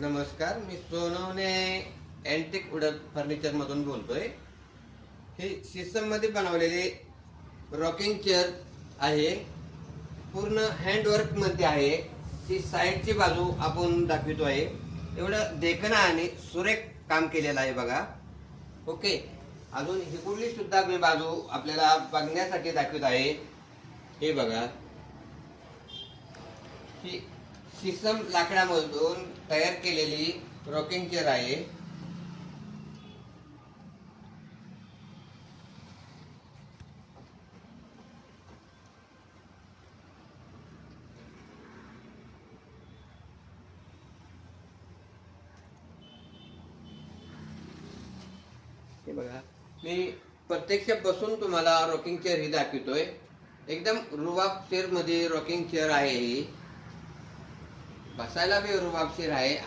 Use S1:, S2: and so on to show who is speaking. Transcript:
S1: नमस्कार, मी Sonawane antique wooden furniture मधून बोलतोय. हे सिस्टम मध्ये बनवलेले रॉकिंग चेअर आहे. पूर्ण हँडवर्क मध्ये आहे. ही साईडची बाजू आपण दाखवतो आहे. एवढं देखणं आणि सुरेख काम केलेलं आहे बघा. ओके, अजून ही कुठली सुद्धा मी बाजू आपल्याला बघण्यासाठी दाखवत आहे. हे बघा, ही सिस्टम लाकडामधून तयार केलेली रॉकिंग चेअर आहे. हे बघा, मी प्रत्यक्ष बसून तुम्हाला रॉकिंग चेअर ही दाखवतोय. एकदम रुबाबशीर मध्ये रॉकिंग चेअर आहे ही. बसायला बी रुबाबशीर आहे